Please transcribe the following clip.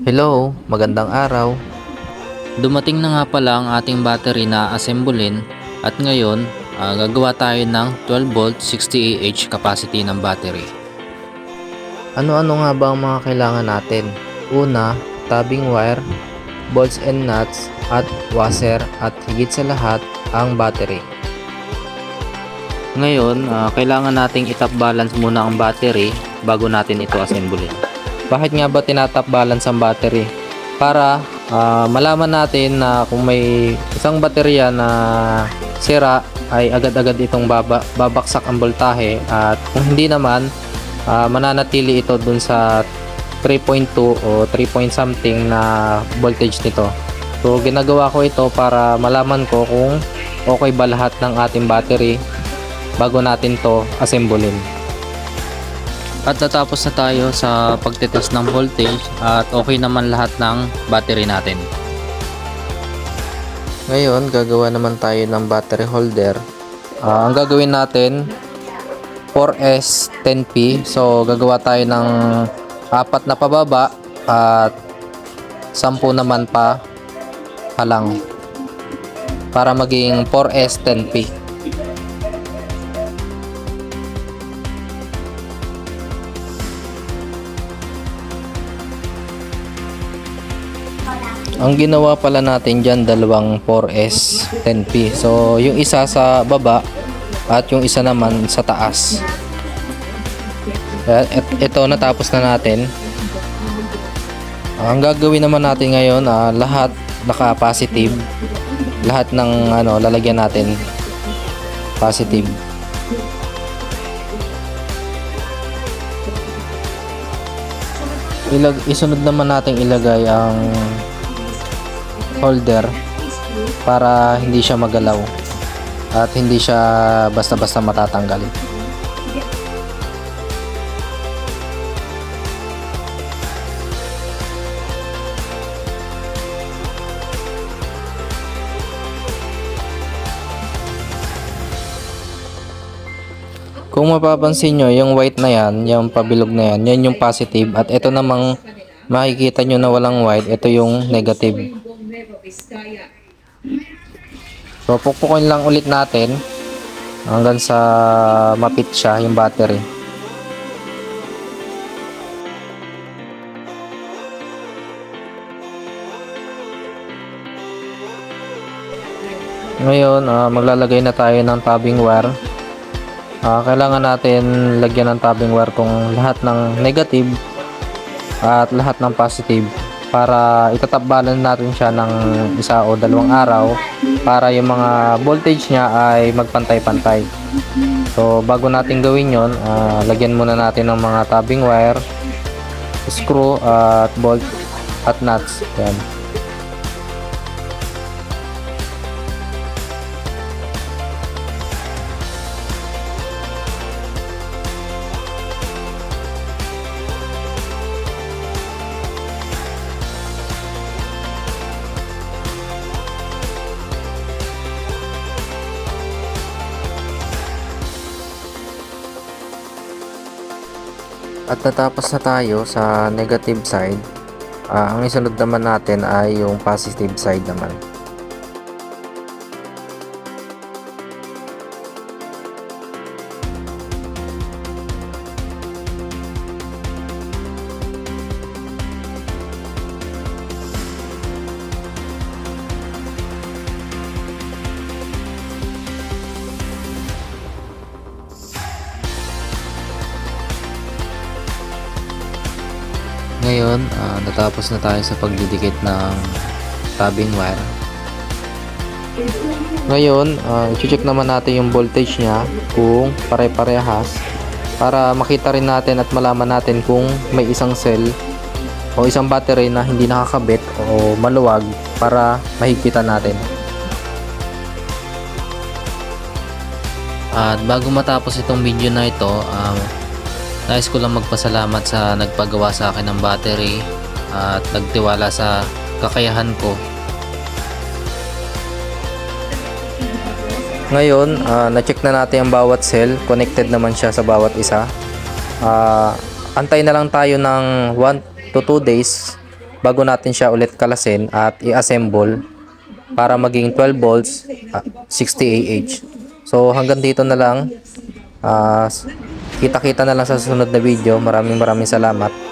Hello, magandang araw. Dumating na nga pala ang ating battery na assemblin at ngayon gagawa tayo ng 12 volt 60 Ah capacity ng battery. Ano-ano nga ba ang mga kailangan natin? Una, tabbing wire, bolts and nuts, at washer, at higit sa lahat, ang battery. Ngayon, kailangan nating itap balance muna ang battery bago natin ito assemblin. Bakit nga ba tinatap balance ang battery? Para malaman natin na kung may isang baterya na sira ay agad-agad itong babaksak ang voltahe, at kung hindi naman mananatili ito dun sa 3.2 o 3 point something na voltage nito. So ginagawa ko ito para malaman ko kung okay ba lahat ng ating battery bago natin to assemblein. At natapos na tayo sa pagtitest ng voltage at okay naman lahat ng battery natin. Ngayon gagawa naman tayo ng battery holder. Ang gagawin natin 4S 10P. So gagawa tayo ng 4 na pababa at 10 naman pa halang para maging 4S 10P. Ang ginawa pala natin dyan, dalawang 4S 10P. So yung isa sa baba at yung isa naman sa taas. Ito natapos na natin. Ang gagawin naman natin ngayon, lahat naka-positive. Lahat ng lalagyan natin positive. Isunod naman natin ilagay ang holder para hindi siya magalaw at hindi siya basta-basta matatanggal. Kung mapapansin nyo, yung white na yan, yung pabilog na yan, yan yung positive, at ito namang makikita nyo na walang white, ito yung negative. So pukpukin lang ulit natin hanggang sa mapit siya yung battery. Ngayon maglalagay na tayo ng tabbing wire. Kailangan natin lagyan ng tabbing wire tong lahat ng negative at lahat ng positive para itatap balance natin siya ng isa o dalawang araw para yung mga voltage niya ay magpantay-pantay. So bago natin gawin yon, lagyan muna natin ng mga tabbing wire, screw at bolt at nuts. Yan. At natapos na tayo sa negative side. Ang isunod naman natin ay yung positive side naman. Ngayon, natapos na tayo sa pagdidikit ng tabbing wire. Ngayon, i-check naman natin yung voltage niya kung pare-parehas para makita rin natin at malaman natin kung may isang cell o isang battery na hindi nakakabit o maluwag para mahigpitan natin. At bago matapos itong video na ito, nais ko lang magpasalamat sa nagpagawa sa akin ng battery at nagtiwala sa kakayahan ko. Ngayon, na-check na natin ang bawat cell. Connected naman siya sa bawat isa. Antay na lang tayo ng 1 to 2 days bago natin siya ulit kalasin at i-assemble para maging 12 volts, 60 Ah. So hanggang dito na lang. Kita-kita na lang sa susunod na video. Maraming salamat.